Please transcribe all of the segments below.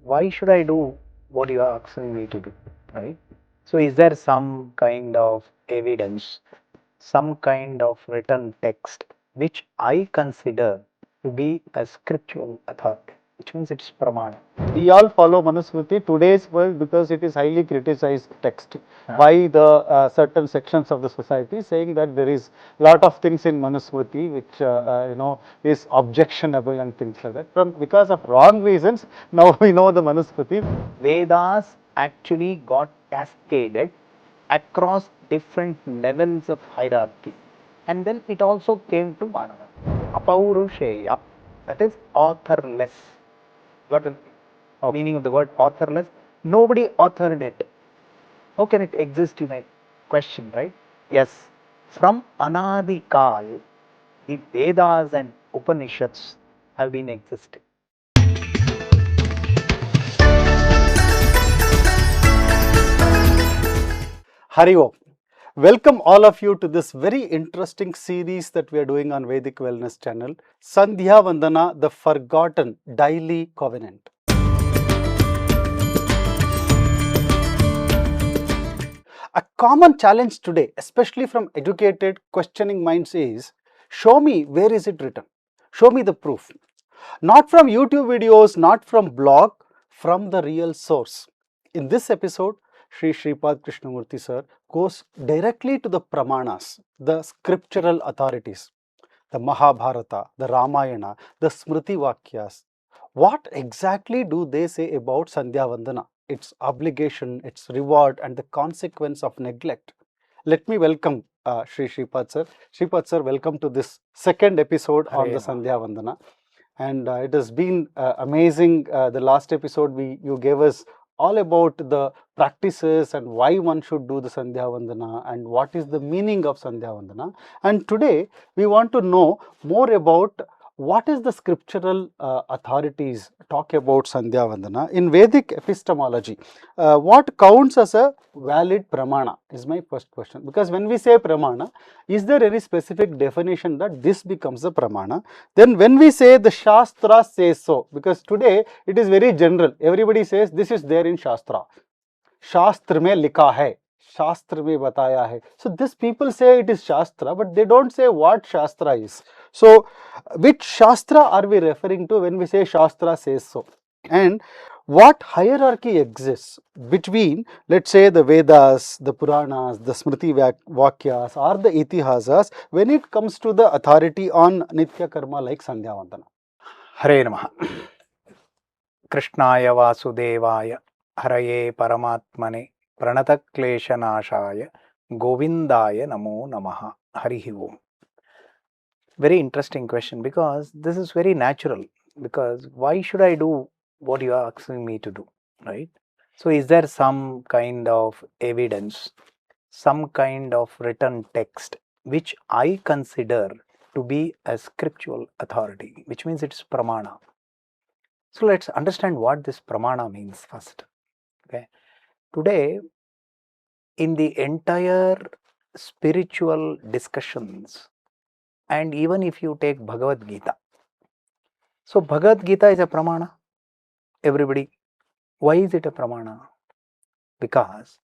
why should I do what you are asking me to do, right? So is there some kind of evidence, some kind of written text which I consider to be a scriptural authority, which means it's pramana. We all follow Manusmriti today's world because it is highly criticized text by the certain sections of the society, saying that there is lot of things in Manusmriti which is objectionable and things like that. Because of wrong reasons, now we know the Manusmriti. Vedas actually got cascaded across different levels of hierarchy, and then it also came to Manana. Apurusha, that is authorless. What is the meaning of the word authorless? Nobody authored it. How can it exist, you may question, right? Yes, from Anadi Kal, the Vedas and Upanishads have been existing. Hari Om. Welcome all of you to this very interesting series that we are doing on Vedic Wellness channel, Sandhyavandana, the Forgotten Daily Covenant. A common challenge today, especially from educated, questioning minds is, show me where is it written, show me the proof. Not from YouTube videos, not from blog, from the real source. In this episode, Sri Shripad Krishnamurti sir goes directly to the Pramanas, the scriptural authorities, the Mahabharata, the Ramayana, the Smriti Vakyas. What exactly do they say about Sandhyavandana, its obligation, its reward, and the consequence of neglect? Let me welcome Sri Shripad sir. Shripad sir, welcome to this second episode on the Sandhyavandana. And it has been amazing. The last episode you gave us all about the practices and why one should do the Sandhyavandana and what is the meaning of Sandhyavandana. And today we want to know more about what is the scriptural authorities talk about Sandhyavandana in Vedic epistemology. What counts as a valid pramana is my first question. Because when we say pramana, is there any specific definition that this becomes a pramana? Then when we say the Shastra says so, because today it is very general, everybody says this is there in Shastra. Shastra mein likha hai, Shastra mein bataya hai. So this people say it is Shastra, but they don't say what Shastra is. So which Shastra are we referring to when we say Shastra says so? And what hierarchy exists between, let's say, the Vedas, the Puranas, the Smriti Vakyas or the Itihasas when it comes to the authority on Nitya Karma like Sandhyavandana? Hare Namaha. Krishnaya Vasudevaya Haraye Paramatmane Pranatakleshanashaya Govindaya Namo Namaha. Harihi Om. Very interesting question, because this is very natural. Because why should I do what you are asking me to do, right? So is there some kind of evidence, some kind of written text which I consider to be a scriptural authority, which means it's pramana. So let's understand what this pramana means first. Okay. Today, in the entire spiritual discussions, and even if you take Bhagavad Gita, so Bhagavad Gita is a pramana. Everybody, why is it a pramana? Because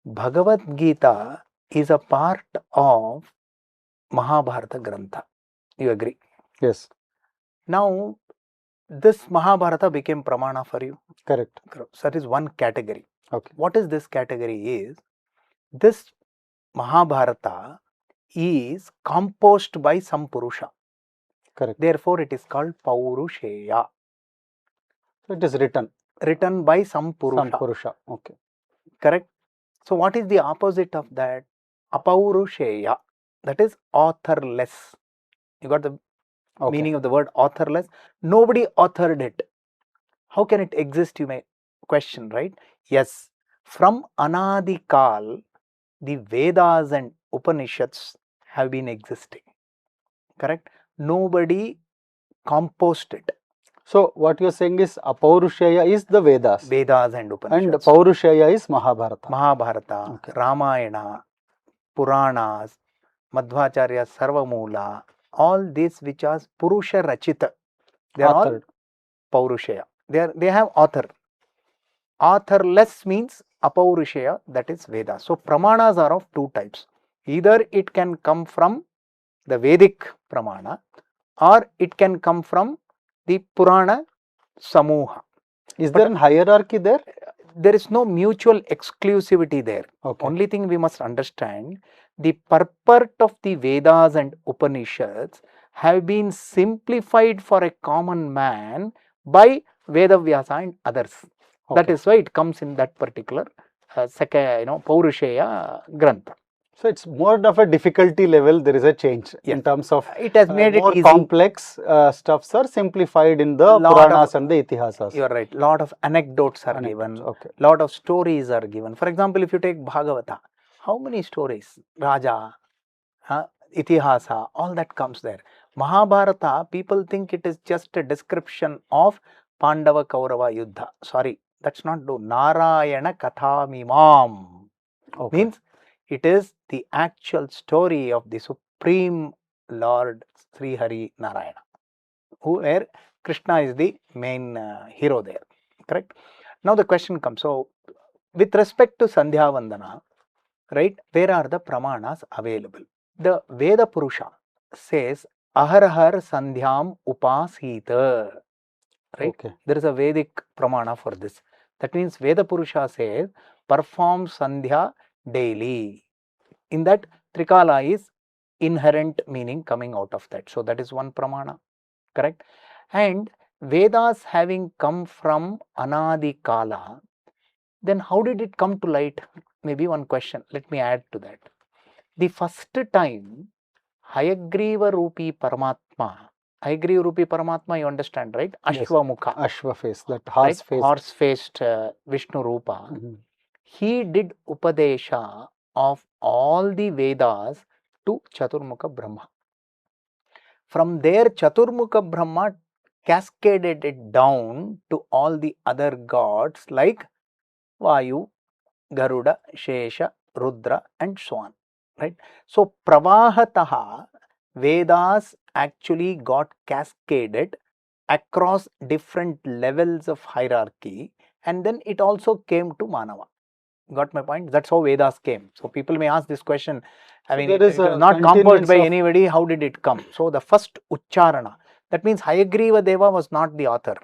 Bhagavad Gita is a part of Mahabharata Grantha. You agree? Yes. Now, this Mahabharata became pramana for you. Correct. So that is one category. Okay. What is this category is? This Mahabharata is composed by some Purusha. Correct. Therefore, it is called Paurusheya. So it is written. Written by some Purusha. Some Purusha. Okay. Correct. So what is the opposite of that? Apaurusheya. That is authorless. You got the meaning of the word authorless? Nobody authored it. How can it exist, you may question, right? Yes. From Anadi Kal, the Vedas and Upanishads have been existing. Correct? Nobody composed it. So what you are saying is Apurusheya is the Vedas. Vedas and Upanishads. And Purusheya is Mahabharata. Mahabharata, Okay. Ramayana, Puranas, Madhvacharya, Sarvamoola, all these which are Purusha Rachita, they are all Paurusheya. They have author. Authorless means Apurusha, that is Vedas. So pramanas are of two types. Either it can come from the Vedic pramana, or it can come from the Purana Samuha. Is there a hierarchy there? There is no mutual exclusivity there. Okay. Only thing we must understand, the purport of the Vedas and Upanishads have been simplified for a common man by Vedavyasa and others. That Okay. is why it comes in that particular Paurushaya Grantha. So it's more of a difficulty level. There is a change in Yes. terms of It has made more it easy. complex stuffs are simplified in the Lot Puranas of- and the Itihasas. You are right. Lot of anecdotes are Anecdotes, given. okay. Lot of stories are given. For example, if you take Bhagavata, how many stories? Raja, Itihasa, all that comes there. Mahabharata, people think it is just a description of Pandava Kaurava Yuddha. Sorry, that's not true. Narayana Kathamimam. Okay. Means it is the actual story of the Supreme Lord Sri Hari Narayana, where Krishna is the main hero there. Correct? Now the question comes. So, with respect to Sandhyavandana, right, where are the pramanas available? The Veda Purusha says Aharahar Sandhyam Upasita. Right? Okay. There is a Vedic pramana for this. That means Veda Purusha says perform Sandhya daily. In that, Trikala is inherent meaning coming out of that. So that is one pramana. Correct? And Vedas having come from Anadi Kala, then how did it come to light? Maybe one question. Let me add to that. The first time Hayagriva Rupi Paramatma, Hayagriva Rupi Paramatma, you understand, right? Yes. Ashwamukha, Ashwa face, that right? horse face. Horse-faced Vishnu Rupa. Mhm. He did Upadesha of all the Vedas to Chaturmukha Brahma. From there, Chaturmukha Brahma cascaded it down to all the other gods like Vayu, Garuda, Shesha, Rudra and so on. Right? So, Pravahataha, Vedas actually got cascaded across different levels of hierarchy, and then it also came to Manava. Got my point? That's how Vedas came. So people may ask this question. I So mean, there it is was a not composed continuance by of- anybody. How did it come? So the first Ucharana, that means Hayagriva Deva was not the author.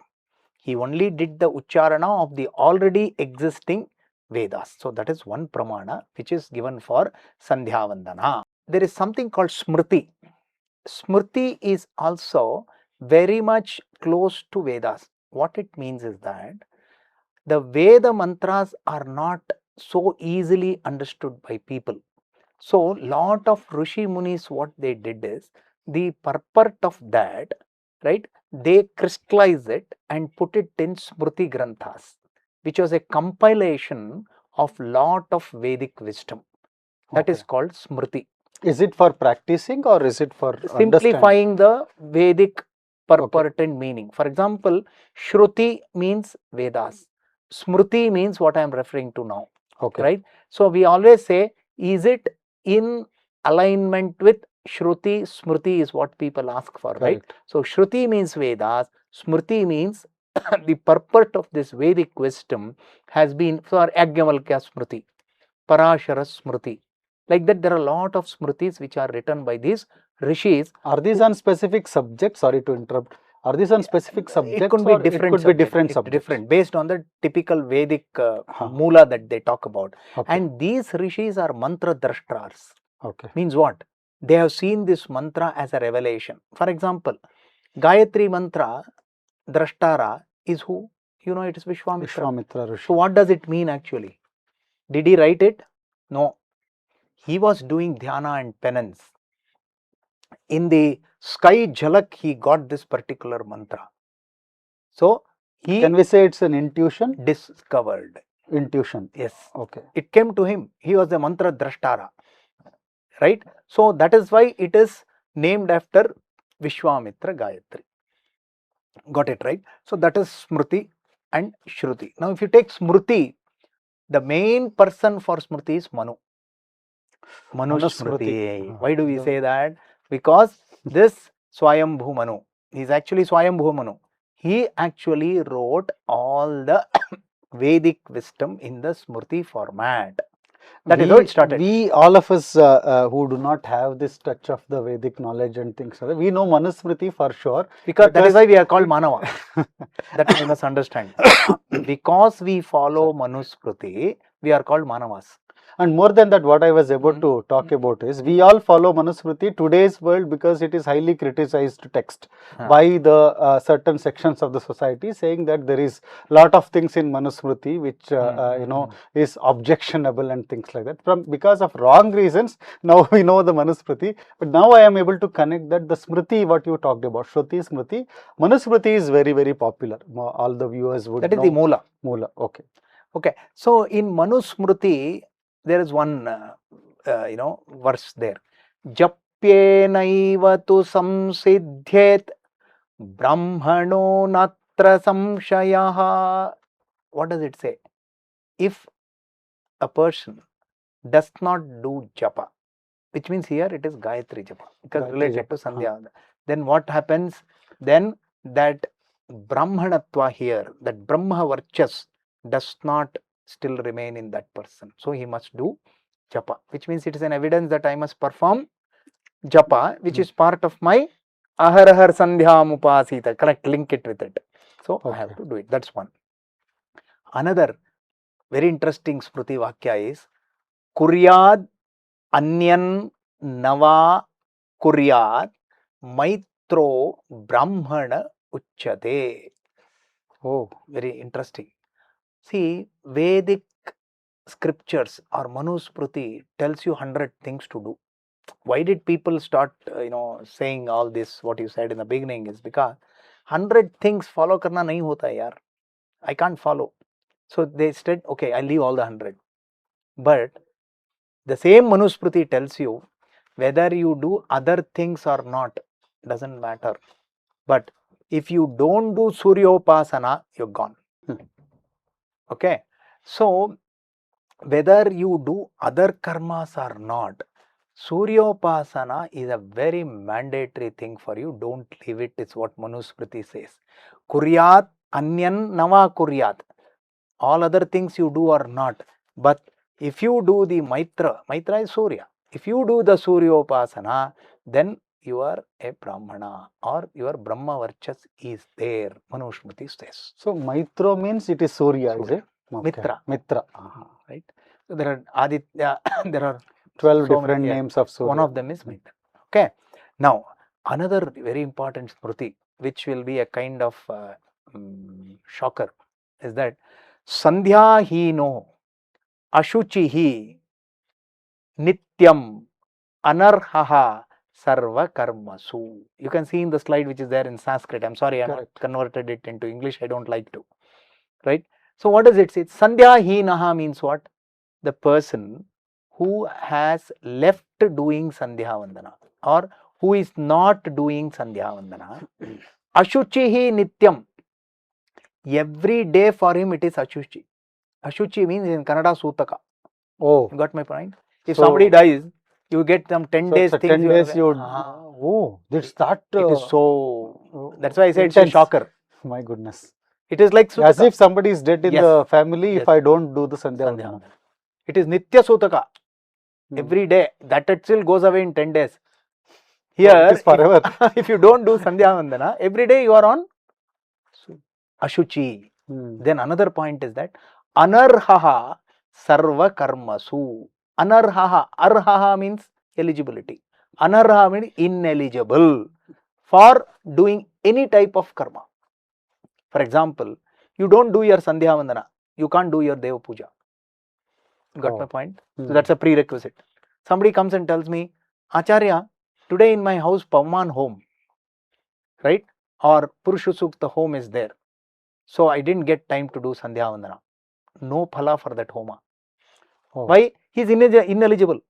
He only did the Ucharana of the already existing Vedas. So that is one pramana which is given for Sandhyavandana. There is something called Smriti. Smriti is also very much close to Vedas. What it means is that the Veda mantras are not so easily understood by people. So, lot of Rishi Munis, what they did is, the purport of that, right, they crystallize it and put it in Smriti Granthas, which was a compilation of lot of Vedic wisdom. That is Okay. called Smriti. Is it for practicing or is it for understanding? Simplifying the Vedic purport and meaning. For example, Shruti means Vedas. Smriti means what I am referring to now. Okay. Right? So we always say, is it in alignment with Shruti? Smriti is what people ask for, right? Correct. So Shruti means Vedas, Smriti means the purport of this Vedic wisdom has been for Yajnavalkya Smriti, Parashara Smriti. Like that, there are a lot of Smritis which are written by these Rishis. Are these on specific subjects? Sorry to interrupt. Are these on specific subjects? It could be or different. It could subject. be different It's subjects. different based on the typical Vedic Huh. Mula that they talk about. Okay. And these Rishis are mantra drashtras. Okay. Means what? They have seen this mantra as a revelation. For example, Gayatri mantra drashtara is who? You know, it is Vishwamitra. Vishwamitra Rishi. So what does it mean actually? Did he write it? No. He was doing dhyana and penance. In the sky jhalak, he got this particular mantra. So he Can we say it's an intuition? discovered. Intuition. Yes. Okay. It came to him. He was the mantra drashtara. Right? So that is why it is named after Vishwamitra Gayatri. Got it, right? So that is Smriti and Shruti. Now if you take Smriti, the main person for Smriti is Manu. Manusmriti. Why do we say that? Because this Swayambhu Manu, he is actually Swayambhu Manu. he actually wrote all the Vedic wisdom in the Smriti format. That is how it started. We, all of us who do not have this touch of the Vedic knowledge and things, we know Manusmriti for sure. Because that is why we are called Manava. That we must understand. Because we follow Manusmriti, we are called Manavas. And more than that, what I was about to talk about is, we all follow Manusmriti today's world because it is highly criticized text by the certain sections of the society, saying that there is lot of things in Manusmriti which you know, is objectionable and things like that. Because of wrong reasons, now we know the Manusmriti. But now I am able to connect that the Smriti, what you talked about, Shruti, Smriti, Manusmriti is very, very popular. All the viewers would know. That is the Moola. Moola, okay. Okay. So in Manusmriti, there is one you know, verse there. Japyenaiva tu samsiddhyet brahmano natra samshayaha. What does it say? If a person does not do japa, which means here it is Gayatri japa, because Gayatri related to japa, Sandhya, then what happens? Then that Brahmanatva here, that Brahma Varchas does not still remain in that person. So he must do japa, which means it is an evidence that I must perform japa, which is part of my Aharahar Sandhyam Upasita. Correct, link it with it. So I have to do it. That's one. Another very interesting Smriti Vakya is Kuryad Anyan Nava Kuryad Maitro Brahmana Uchyate. Oh, very interesting. See, Vedic scriptures or Manusmriti tells you 100 things to do. Why did people start, you know, saying all this, what you said in the beginning, is because 100 things follow karna nahi hota hai yaar. I can't follow. So they said, okay, I'll leave all the 100. But the same Manusmriti tells you whether you do other things or not, doesn't matter. But if you don't do Suryopasana, you're gone. Okay. So whether you do other karmas or not, Suryopasana is a very mandatory thing for you. Don't leave it. It's what Manusmriti says. Kuryat anyan nava kuryat. All other things you do or not. But if you do the Maitra is Surya. If you do the Suryopasana, then you are a Brahmana, or your Brahma Varchas is there. Manusmriti says. So Maitro means it is Surya, is it? Okay. Mitra. Mitra. Right. So there are Aditya, there are 12 different names of Surya. One of them is Mitra. Okay. Now, another very important Smriti, which will be a kind of shocker, is that Sandhya hino ashuchihi nityam anarhaha sarva karmasu. You can see in the slide which is there in Sanskrit. I'm sorry, I have not converted it into English. I don't like to. Right. So what does it say? Sandhya hinaha means what? The person who has left doing Sandhyavandana, or who is not doing Sandhyavandana. Ashuchihi nityam. Every day for him it is Ashuchi. Ashuchi means in Kannada Sutaka. Oh. You got my point? If somebody dies, you get them 10 days. 10 days you... Oh, that's that... it is so... That's why I said it's a shocker. My goodness. It is like Sutaka. As if somebody is dead in the family if I don't do the Sandhyavandana. It is Nitya Sutaka. Every day. That itself goes away in 10 days. Here, it is forever. If you don't do Sandhyavandana, every day you are on Ashuchi. Then another point is that Anarhaha Sarva Karmasu. Anarhaha. Arhaha means eligibility. Anarhaha means ineligible for doing any type of karma. For example, you don't do your Sandhyavandana, you can't do your Deva Puja. Got my point? So that's a prerequisite. Somebody comes and tells me, Acharya, today in my house, Pavan home, right? Or Purusha Sukta home is there. So I didn't get time to do Sandhyavandana. No phala for that homa. Why? He is ineligible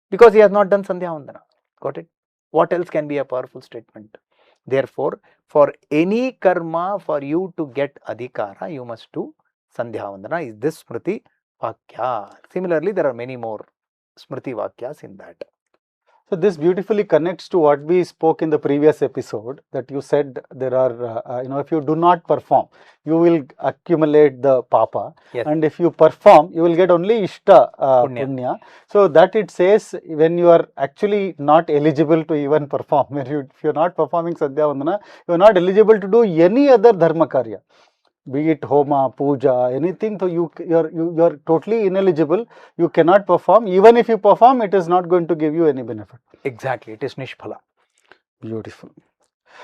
because he has not done Sandhyavandana. Got it? What else can be a powerful statement? Therefore, for any karma, for you to get adhikara, you must do Sandhyavandana. Is this Smriti Vakya? Similarly, there are many more Smriti Vakyas in that. So this beautifully connects to what we spoke in the previous episode, that you said there are, if you do not perform, you will accumulate the papa, Yes. and if you perform, you will get only ishta Punya. punya. So that it says when you are actually not eligible to even perform, if you are not performing Sandhyavandana, you are not eligible to do any other dharma karya, be it homa, puja, anything. So you are totally ineligible. You cannot perform. Even if you perform, it is not going to give you any benefit. Exactly, it is nishphala. Beautiful.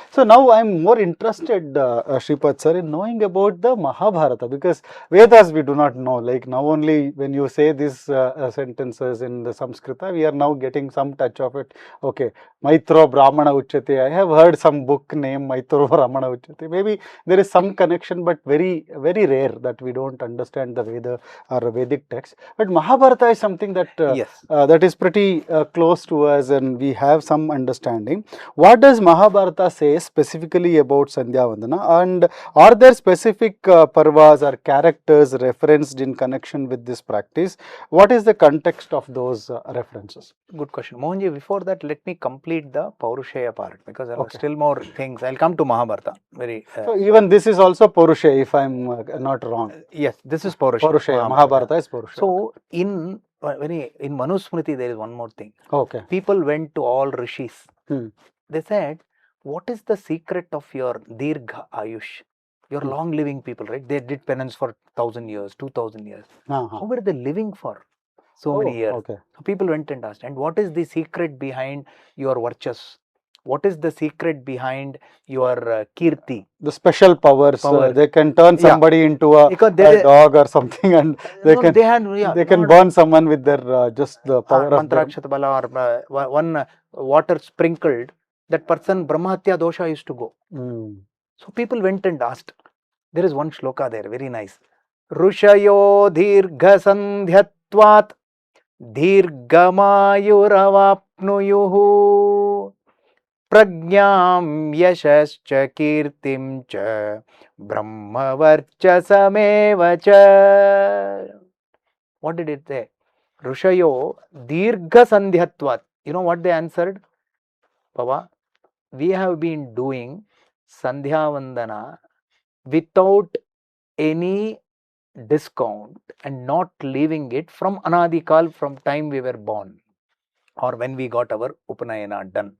So now I am more interested, Shripad sir, in knowing about the Mahabharata, because Vedas we do not know. Like now only when you say these sentences in the Samskrita, we are now getting some touch of it. Okay, Maitro Brahmana Uchyate. I have heard some book name Maitro Brahmana Uchyate. Maybe there is some connection, but very rare that we don't understand the Veda or Vedic text. But Mahabharata is something that Yes. that is pretty close to us, and we have some understanding. What does Mahabharata say specifically about Sandhyavandana, and are there specific parvas or characters referenced in connection with this practice? What is the context of those references? Good question. Mohanji, before that, let me complete the Paurushaya part, because there are Okay. still more things. I'll come to Mahabharata. So even this is also Purusha, if I'm not wrong. Yes, this is Paurushaya. Purusha, Mahabharata is Purusha. So in Manusmriti, there is one more thing. Okay. People went to all Rishis. Hmm. They said, what is the secret of your dirgha ayush? Your long living people, right? They did penance for 1,000 years, 2,000 years. How were they living for so many years? Okay. So people went and asked, and what is the secret behind your varchas? What is the secret behind your kirti? The special powers, Power. they can turn somebody into a dog or something, and they can burn someone with their just the power of Mantrakshat bala, or one water sprinkled, that person Brahmahatya dosha used to go. So people went and asked. There is one shloka there, very nice. Rushayo dirgha sandhyatvat dirgamayuravapnuyuhu prajnam yashascha kirtim cha brahmavarchasameva cha. What did it say? Rushayo dirgha sandhyatvat. You know what they answered? Baba, we have been doing Sandhyavandana without any discount and not leaving it from Anadikal, from time we were born or when we got our Upanayana done.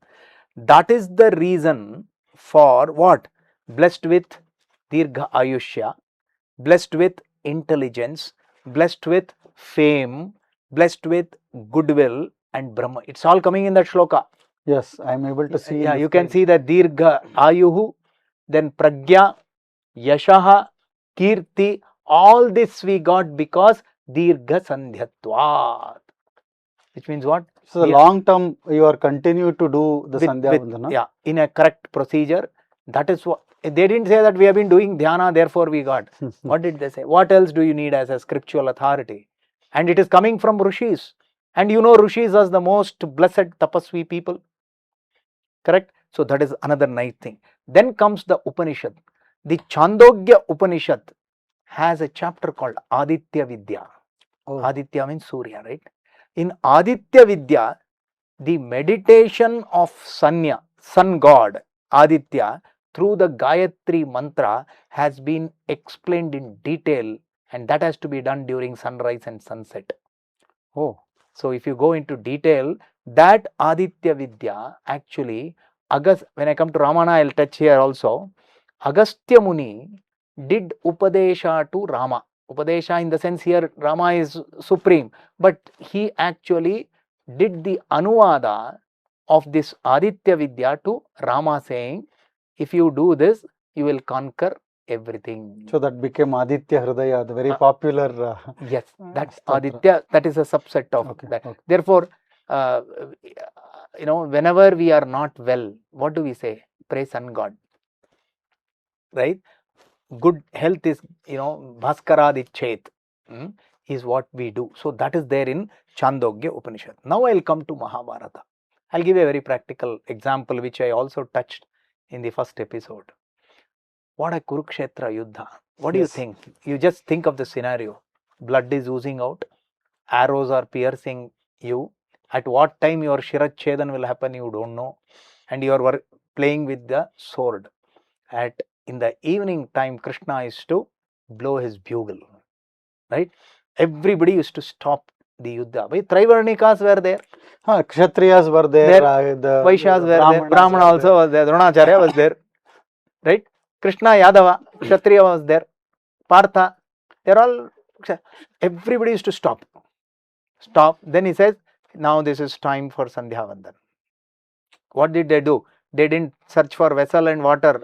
That is the reason for what? Blessed with Dirgha Ayushya, blessed with intelligence, blessed with fame, blessed with goodwill and Brahma. It's all coming in that shloka. Yes, I am able to see. Yeah, you can see that Dirgha Ayuhu, then Pragya, Yashaha, Kirti, all this we got because Dirgha Sandhyatvat. Which means what? So the long term you are continue to do the Sandhyavandana. Yeah, in a correct procedure. That is what they didn't say, that we have been doing dhyana, therefore we got. What did they say? What else do you need as a scriptural authority? And it is coming from Rishis. And you know Rishis as the most blessed tapasvi people. Correct? So that is another nice thing. Then comes the Upanishad. The Chandogya Upanishad has a chapter called Aditya Vidya. Aditya means Surya, right? In Aditya Vidya, the meditation of Sanya, sun god, Aditya, through the Gayatri mantra has been explained in detail, and that has to be done during sunrise and sunset. So if you go into detail, that Aditya Vidya actually, when I come to Ramana, I will touch here also. Agastya Muni did Upadesha to Rama. Upadesha in the sense here Rama is supreme, but he actually did the Anuvada of this Aditya Vidya to Rama, saying, if you do this, you will conquer everything. So that became Aditya Hridaya, the very popular. Yes, that's Aditya, that is a subset of that. Okay. Therefore, whenever we are not well, what do we say? Pray sun god. Right? Good health is, Bhaskaradicchet, is what we do. So that is there in Chandogya Upanishad. Now I will come to Mahabharata. I will give a very practical example which I also touched in the first episode. What a Kurukshetra yuddha. What do you think? You just think of the scenario. Blood is oozing out, arrows are piercing you, At what time your Shirachedan will happen, you don't know. And you are playing with the sword. In the evening time, Krishna used to blow his bugle. Right? Everybody used to stop the yuddha. Trivarnikas were there. Kshatriyas were there. The Vaishyas were there. Brahmana also was there. Dronacharya was there. Right? Krishna Yadava, Kshatriya was there. Partha, they're all, everybody used to stop. Then he says, now this is time for Sandhyavandanam. What did they do? They didn't search for vessel and water.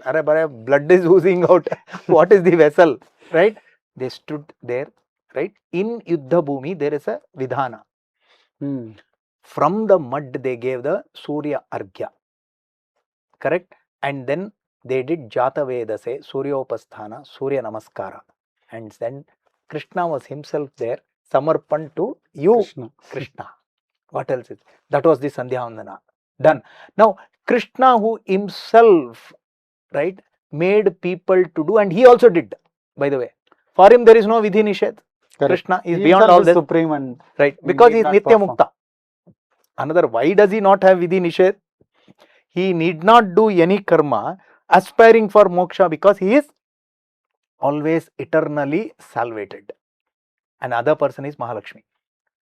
Blood is oozing out. What is the vessel? Right? They stood there. Right? In Yuddha Bhumi, there is a Vidhana. From the mud, they gave the Surya arghya. Correct? And then they did Jata Vedase, Surya Upasthana, Surya Namaskara. And then Krishna was himself there, Samarpan to you, Krishna. What else is? That was the Sandhyavandana. Done. Now, Krishna who himself, right, made people to do, and he also did, by the way. For him, there is no Vidhi Nisheth. Krishna is beyond all this. Supreme and right, because he is Nitya Mukta. Another, why does he not have Vidhi Nisheth? He need not do any karma aspiring for moksha because he is always eternally salvated. Another person is Mahalakshmi.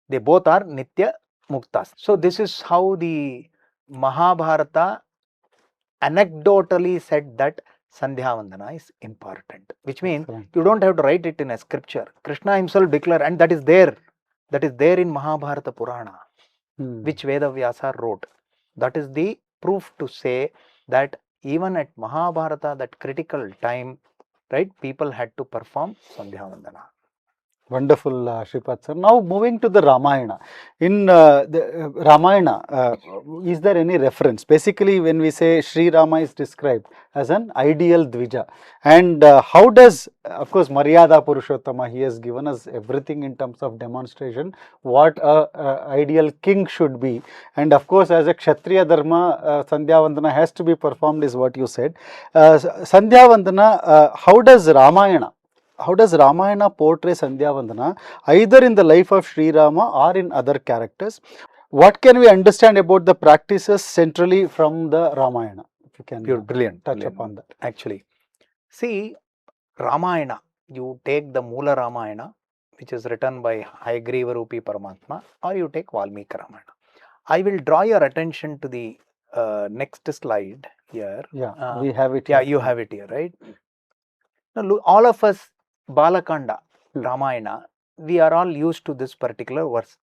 They both are Nitya Muktas. So this is how the Mahabharata anecdotally said that Sandhyavandana is important. Which means you don't have to write it in a scripture. Krishna himself declared, and that is there. That is there in Mahabharata Purana, which Vedavyasa wrote. That is the proof to say that even at Mahabharata, that critical time, right, people had to perform Sandhyavandana. Wonderful, Shripad sir. Now moving to the Ramayana. In the Ramayana, is there any reference? Basically, when we say Sri Rama is described as an ideal Dvija, and how does, of course, Maryada Purushottama, he has given us everything in terms of demonstration, what a ideal king should be, and of course, as a Kshatriya Dharma, Sandhyavandana has to be performed, is what you said. Sandhyavandana, how does Ramayana portray Sandhyavandana either in the life of Sri Rama or in other characters? What can we understand about the practices centrally from the Ramayana? If you can touch upon that. Actually, see, Ramayana, you take the Mula Ramayana, which is written by Hayagriva Rupi Paramatma, or you take Valmiki Ramayana. I will draw your attention to the next slide here. Yeah, we have it here. Yeah, you have it here, right? Now, look, all of us, Balakanda, Ramayana, we are all used to this particular verse,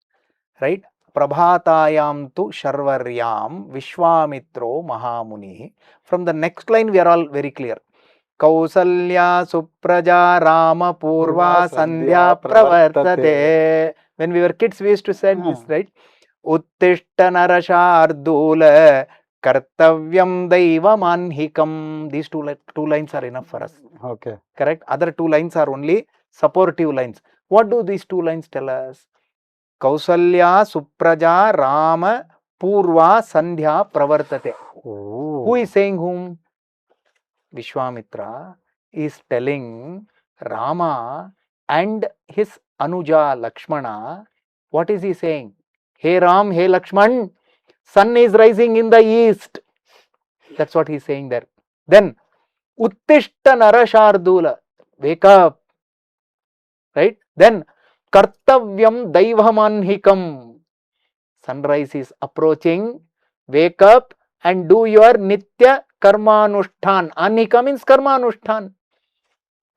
right? Prabhatayam tu Sharvaryam Vishwamitro Mahamuni. From the next line, we are all very clear. Kausalya Supraja Rama Purva Sandhya Pravartate. When we were kids, we used to say this, right? Uttishta Narasha Ardula Kartavyam Daiva Manhikam. These two lines are enough for us. Okay. Correct? Other two lines are only supportive lines. What do these two lines tell us? Kausalya Supraja Rama Purva Sandhya Pravartate. Who is saying whom? Vishwamitra is telling Rama and his Anuja Lakshmana. What is he saying? Hey Ram, hey Lakshman, sun is rising in the east. That's what he's saying there. Then, Uttishta Narashardula, wake up. Right? Then, Kartavyam Daivamanhikam, sunrise is approaching. Wake up and do your Nitya Karmanushtan. Anhika means Karmanushtan.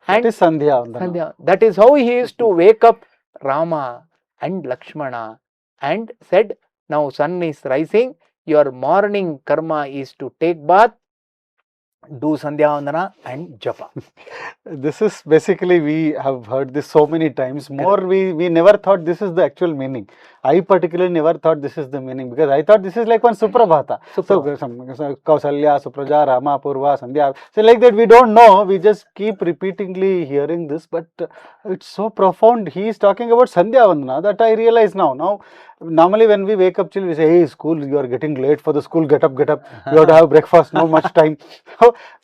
That is Sandhya. That is how he used to wake up Rama and Lakshmana and said, now sun is rising, your morning karma is to take bath, do Sandhyavandana and Japa. This is basically, we have heard this so many times. More, we never thought this is the actual meaning. I particularly never thought this is the meaning, because I thought this is like one Suprabhata. So, Kausalya, Supraja, Rama, Purva, Sandhya. So like that, we don't know. We just keep repeatedly hearing this, but it's so profound. He is talking about Sandhyavandana, that I realize now. Now, normally when we wake up, we say, hey, school, you are getting late for the school, get up. You have to have breakfast, no much time.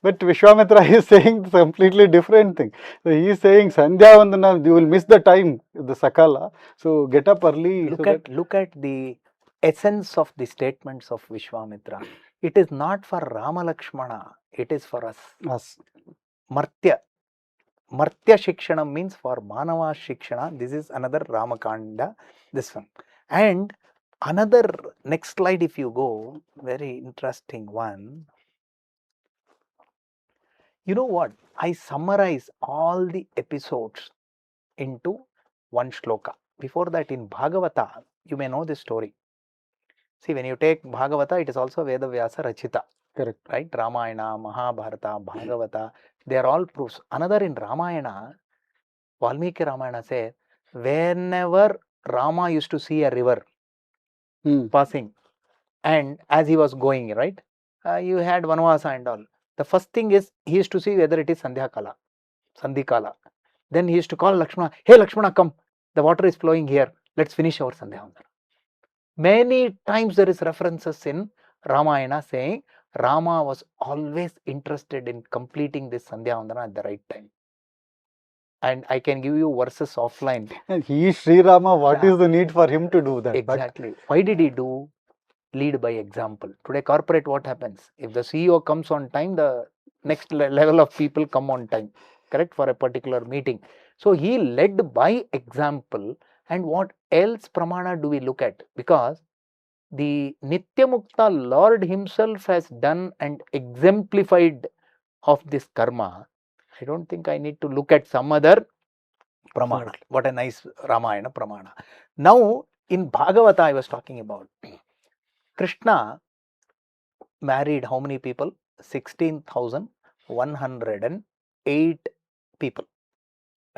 But Vishwamitra is saying completely different thing. So he is saying Sandhyavandana, you will miss the time, the Sakala. So get up early. Look at the essence of the statements of Vishwamitra. It is not for Rama Lakshmana, it is for us. Us. Martya. Martya Shikshanam means for Manava Shikshana. This is another Ramakanda, this one. And another, next slide if you go, very interesting one. You know what? I summarize all the episodes into one shloka. Before that, in Bhagavata, you may know this story. See, when you take Bhagavata, it is also Veda Vyasa Rachita. Correct. Right? Ramayana, Mahabharata, Bhagavata, they are all proofs. Another in Ramayana, Valmiki Ramayana says, whenever Rama used to see a river passing, and as he was going, right, you had Vanvasa and all. The first thing is, he used to see whether it is Sandhya Kala, Sandhi Kala. Then he used to call Lakshmana, hey Lakshmana, come, the water is flowing here, let's finish our Sandhyavandana. Many times there is references in Ramayana saying, Rama was always interested in completing this Sandhyavandana at the right time. And I can give you verses offline. And he is Sri Rama, what is the need for him to do that? Exactly. Why did he do? Lead by example. Today corporate, what happens? If the CEO comes on time, the next level of people come on time, correct, for a particular meeting. So he led by example. And what else pramana do we look at? Because the Nitya Mukta Lord himself has done and exemplified of this karma. I don't think I need to look at some other pramana. What a nice Ramayana pramana. Now, in Bhagavata, I was talking about Krishna married how many people? 16,108 people,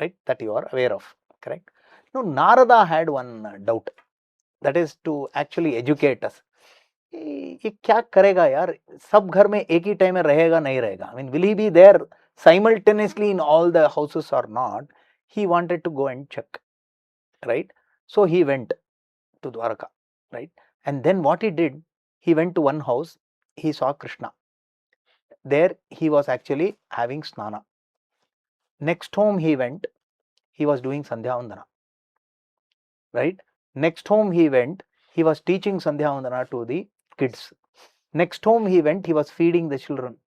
right? That you are aware of, correct? Now, Narada had one doubt, that is to actually educate us. ये क्या करेगा यार, सब घर में एक ही time में रहेगा नहीं रहेगा? I mean, will he be there simultaneously in all the houses or not? He wanted to go and check, right? So he went to Dwarka, right? And then what he did, he went to one house, he saw Krishna. There he was actually having snana. Next home he went, he was doing Sandhyavandana, right? Next home he went, he was teaching Sandhyavandana to the kids. Next home he went, he was feeding the children.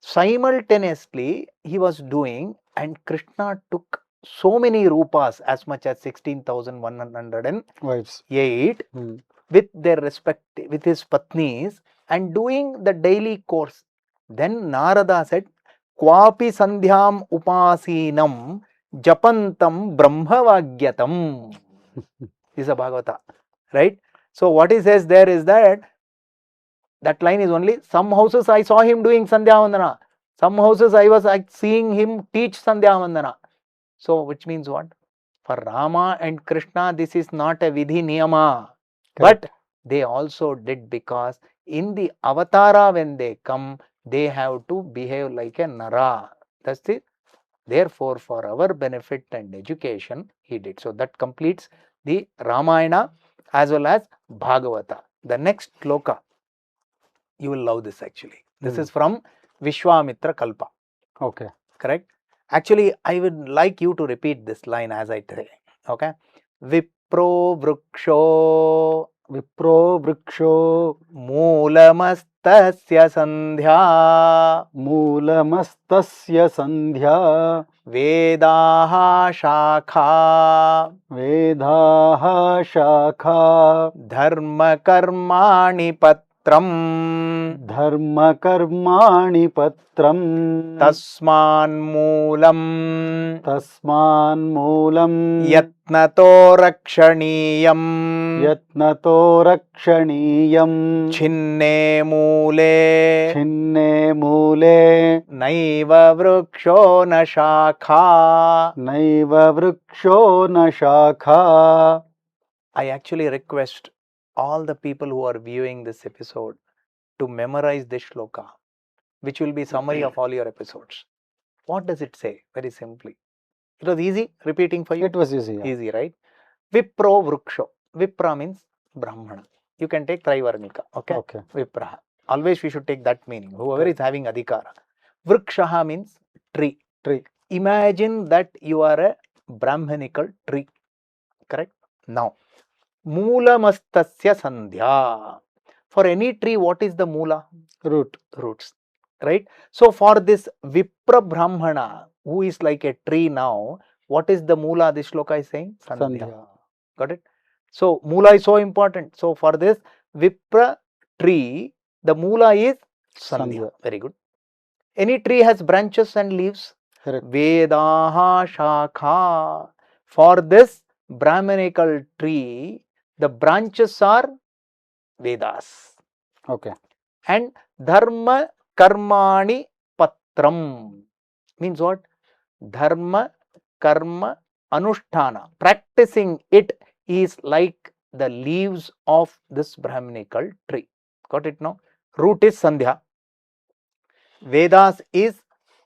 Simultaneously he was doing, and Krishna took so many rupas, as much as 16,108 with their respect, with his patnis, and doing the daily course. Then Narada said, Kwapi Sandhyam Upasinam Japantam Brahmavagyatam. This is a Bhagavata, right? So what he says there is that line is only, some houses I saw him doing Sandhyavandana, some houses I was seeing him teach Sandhyavandana. So which means what? For Rama and Krishna, this is not a vidhi niyama. Correct. But they also did, because in the avatara when they come, they have to behave like a nara. That's it. Therefore, for our benefit and education, he did. So that completes the Ramayana as well as Bhagavata. The next shloka, you will love this actually. This is from Vishwamitra Kalpa. Okay. Correct? Actually, I would like you to repeat this line as I say. Okay? Vipro Vriksho Moolamastasya Sandhya Vedaha Shakha Dharma Karmani Patram Tasman Moolam Yatnato Rakshaniyam Chinne Moole Naiva Vriksho na Shakha. I actually request all the people who are viewing this episode to memorize this shloka, which will be summary of all your episodes. What does it say? Very simply. It was easy repeating for you? It was easy. Yeah. Easy, right? Vipro Vriksho. Vipra means Brahmana. You can take Trivarnika. Okay? Okay. Vipraha. Always we should take that meaning. Whoever is having adhikara. Vrikshaha means tree. Imagine that you are a Brahminical tree. Correct? Now, Moolamastasya Sandhya. For any tree, what is the moola? Root. Roots. Right? So for this Vipra Brahmana, who is like a tree now, what is the moola this shloka is saying? Sandhya. Got it? So moola is so important. So for this Vipra tree, the moola is Sandhya. Sandhya. Very good. Any tree has branches and leaves. Correct. Vedaha Shakha. For this Brahminical tree, the branches are Vedas. Okay. And Dharma Karmani Patram means what? Dharma Karma Anushtana. Practicing it is like the leaves of this Brahminical tree. Got it now? Root is Sandhya. Vedas is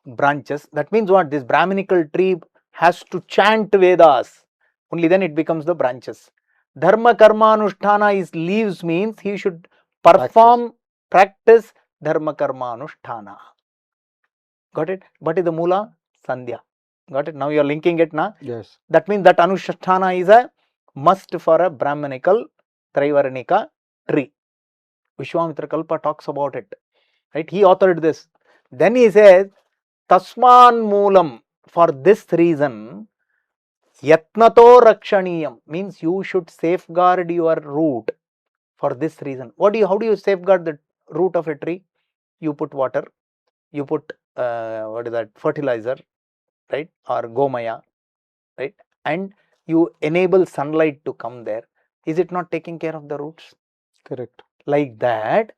branches. That means what? This Brahminical tree has to chant Vedas. Only then it becomes the branches. Dharma Karma Anushtana is leaves, means he should perform, practice Dharma Karma Anushtana. Got it? What is the moola? Sandhya. Got it? Now you are linking it now. Yes. That means that Anushtana is a must for a Brahminical Trivarnika tree. Vishwamitra Kalpa talks about it. Right? He authored this. Then he says, Tasman Moolam, for this reason, Yatnato Rakshaniyam, means you should safeguard your root for this reason. How do you safeguard the root of a tree? You put water, you put fertilizer, right, or gomaya, right, and you enable sunlight to come there. Is it not taking care of the roots? Correct. Like that,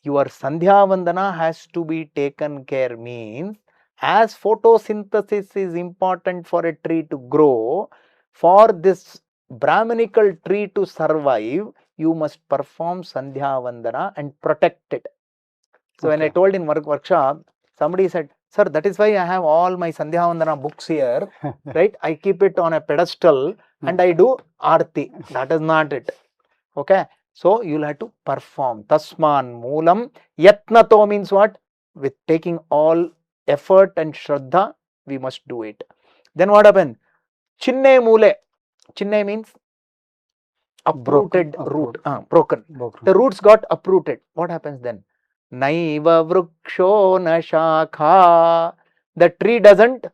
your Sandhyavandana has to be taken care, means as photosynthesis is important for a tree to grow, for this Brahminical tree to survive, you must perform Sandhyavandana and protect it. So when I told in workshop, somebody said, sir, that is why I have all my Sandhyavandana books here, right? I keep it on a pedestal and I do arti. That is not it. Okay. So you'll have to perform. Tasman Moolam. Yatnato means what? With taking all effort and Shraddha, we must do it. Then what happened? Chinne Moole. Chinne means uprooted root. Broken. The roots got uprooted. What happens then? Naiva Vruksho na Shakha. The tree doesn't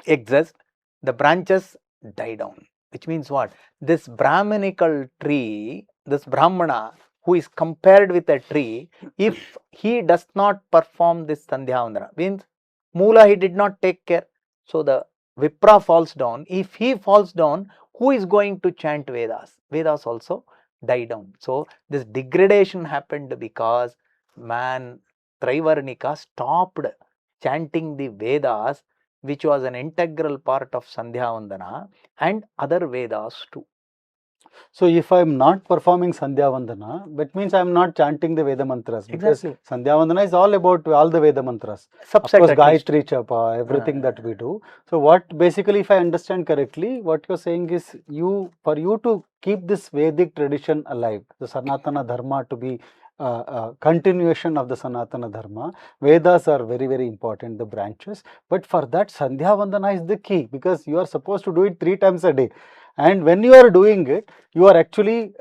exist. The branches die down. Which means what? This Brahminical tree, this Brahmana, who is compared with a tree, if he does not perform this Sandhyavandana, means Moola he did not take care. So the Vipra falls down. If he falls down, who is going to chant Vedas? Vedas also die down. So this degradation happened because man, Trivarnika, stopped chanting the Vedas, which was an integral part of Sandhyavandana and other Vedas too. So if I am not performing Sandhyavandana, that means I am not chanting the Veda mantras. Because Exactly. Sandhyavandana is all about all the Veda mantras. Subset, of course, Gayatri Chapa, everything that we do. So what basically, if I understand correctly, what you're saying is for you to keep this Vedic tradition alive, the Sanatana Dharma to be continuation of the Sanatana Dharma, Vedas are very, very important, the branches. But for that, Sandhyavandana is the key, because you are supposed to do it 3 times a day. And when you are doing it, you are actually,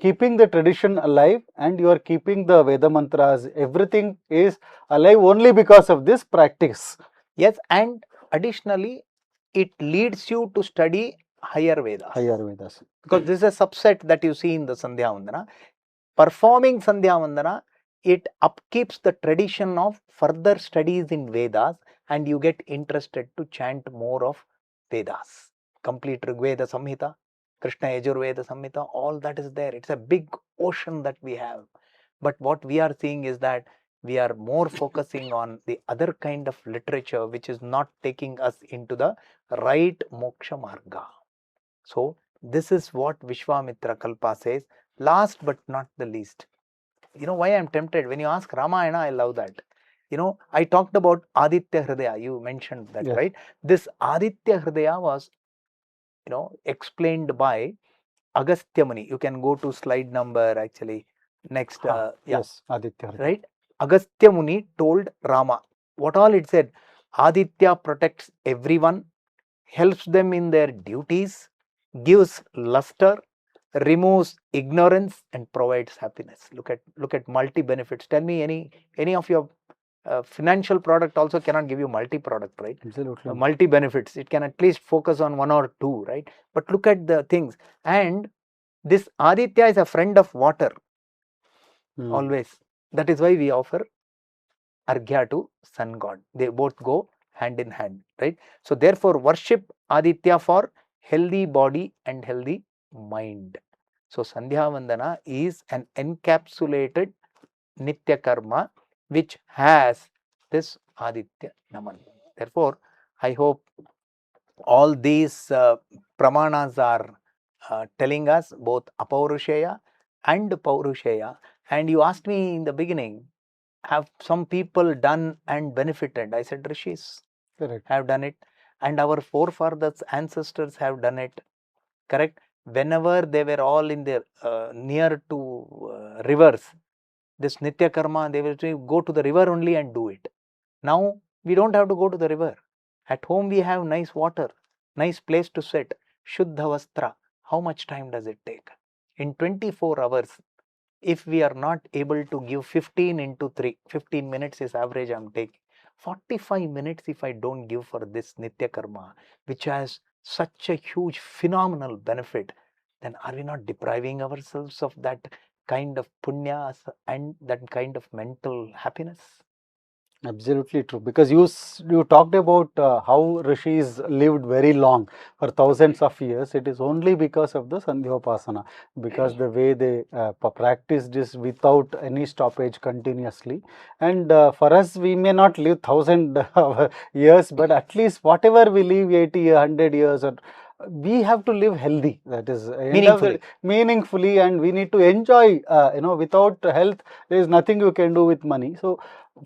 keeping the tradition alive, and you are keeping the Veda mantras. Everything is alive only because of this practice. Yes, and additionally, it leads you to study higher Vedas. Higher Vedas. Because this is a subset that you see in the Sandhyavandana. Performing Sandhyavandana, it upkeeps the tradition of further studies in Vedas, and you get interested to chant more of Vedas. Complete Rigveda Samhita, Krishna Yajurveda Samhita, all that is there. It's a big ocean that we have. But what we are seeing is that we are more focusing on the other kind of literature which is not taking us into the right moksha marga. So this is what Vishwamitra Kalpa says. Last but not the least, you know why I am tempted? When you ask Ramayana, I love that. You know, I talked about Aditya Hridaya. You mentioned that, right? This Aditya Hridaya was, explained by Agastya Muni. You can go to slide number actually next. Yes, Aditya Hridaya. Right? Agastya Muni told Rama what all it said. Aditya protects everyone, helps them in their duties, gives luster, removes ignorance, and provides happiness. Look at multi benefits. Tell me any of your financial product also cannot give you multi product, right? Absolutely. Multi benefits. It can at least focus on one or two, right? But look at the things. And this Aditya is a friend of water always. That is why we offer arghya to sun god. They both go hand in hand, right? So therefore worship Aditya for healthy body and healthy mind. So Sandhyavandana is an encapsulated Nitya karma which has this Aditya Naman. Therefore, I hope all these pramanas are telling us both Apaurushaya and Paurushaya. And you asked me in the beginning, have some people done and benefited? I said Rishis have done it, and our forefathers, ancestors have done it. Correct? Whenever they were all in their near to rivers, this Nitya karma, they will go to the river only and do it. Now we don't have to go to the river. At home we have nice water, nice place to sit, Shuddha Vastra. How much time does it take? In 24 hours, if we are not able to give 15 into 3, 15 minutes is average I am taking. 45 minutes if I don't give for this Nitya karma, which has such a huge phenomenal benefit, then are we not depriving ourselves of that kind of punya and that kind of mental happiness? Absolutely true, because you talked about how rishis lived very long for thousands of years. It is only because of the Sandhyopasana, because the way they practiced this without any stoppage continuously. And for us, we may not live 1,000 years, but at least whatever we live 80, 100 years, or we have to live healthy. That is meaningfully, and we need to enjoy. Without health, there is nothing you can do with money. So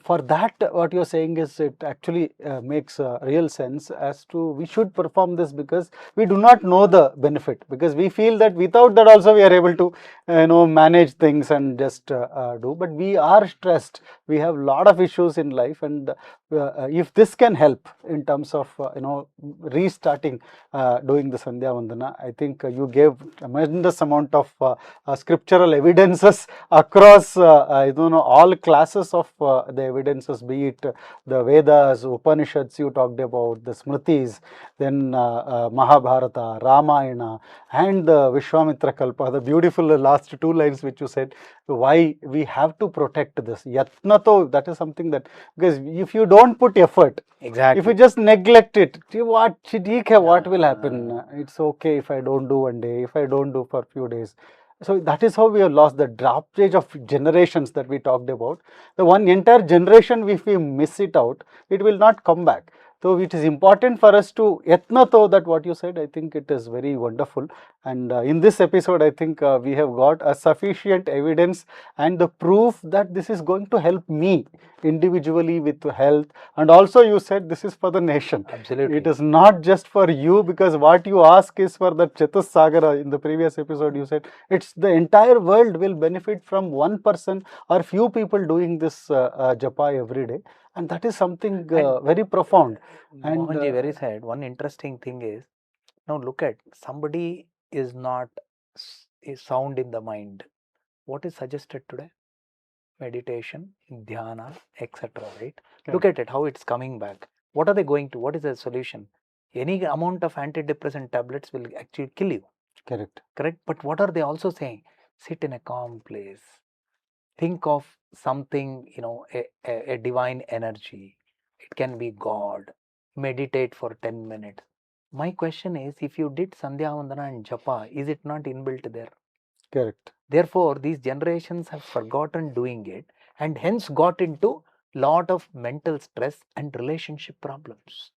for that, what you're saying is it actually makes real sense as to we should perform this, because we do not know the benefit, because we feel that without that also we are able to manage things and just do, but we are stressed, we have a lot of issues in life, and if this can help in terms of restarting doing the Sandhyavandana, I think you gave tremendous amount of scriptural evidences across all classes of the evidences, be it the Vedas, Upanishads you talked about, the Smritis, then Mahabharata, Ramayana, and the Vishwamitra Kalpa, the beautiful last two lines which you said, why we have to protect this. Yatnato, that is something that, because if you don't put effort, exactly, if you just neglect it, what will happen? It's okay if I don't do one day, if I don't do for a few days. So that is how we have lost the draftage of generations that we talked about. The one entire generation, if we miss it out, it will not come back. So it is important for us to yatnato, that what you said, I think it is very wonderful. And in this episode, I think we have got a sufficient evidence and the proof that this is going to help me individually with health. And also you said this is for the nation. Absolutely. It is not just for you, because what you ask is for the Chatusagara. In the previous episode, you said it's the entire world will benefit from one person or few people doing this japa every day. And that is something very profound. And Mohanji, very sad. One interesting thing is, now look at, somebody is not is sound in the mind. What is suggested today? Meditation, dhyana, etc. Right? Yeah. Look at it, how it's coming back. What are they going to? What is the solution? Any amount of antidepressant tablets will actually kill you. Correct. But what are they also saying? Sit in a calm place. Think of something, a divine energy. It can be God. Meditate for 10 minutes. My question is, if you did Sandhyavandana and Japa, is it not inbuilt there? Correct. Therefore, these generations have forgotten doing it and hence got into lot of mental stress and relationship problems.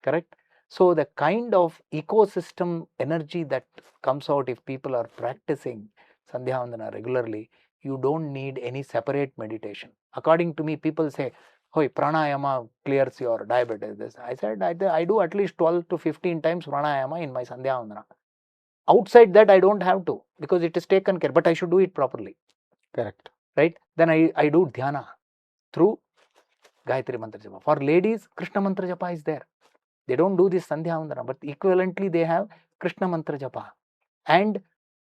Correct? So the kind of ecosystem energy that comes out if people are practicing Sandhyavandana regularly, you don't need any separate meditation. According to me, people say, "Hoi, pranayama clears your diabetes." I said, I do at least 12 to 15 times pranayama in my Sandhyavandana. Outside that, I don't have to, because it is taken care, but I should do it properly. Correct. Right? Then I do dhyana through Gayatri Mantra Japa. For ladies, Krishna Mantra Japa is there. They don't do this Sandhyavandana, but equivalently they have Krishna Mantra Japa. And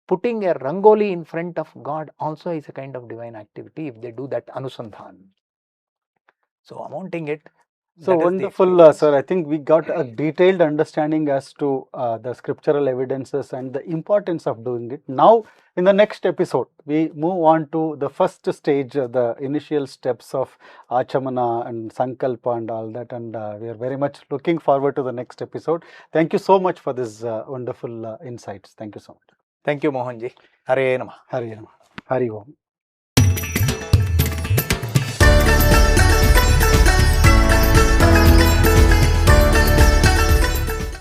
putting a rangoli in front of God also is a kind of divine activity if they do that Anusandhan. So amounting it. So that is the wonderful, experience. sir. I think we got a detailed understanding as to the scriptural evidences and the importance of doing it. Now, in the next episode, we move on to the first stage, the initial steps of Achamana and Sankalpa and all that. And we are very much looking forward to the next episode. Thank you so much for this wonderful insights. Thank you so much. Thank you, Mohanji. Hare Namah. Hari Om. Hari Om.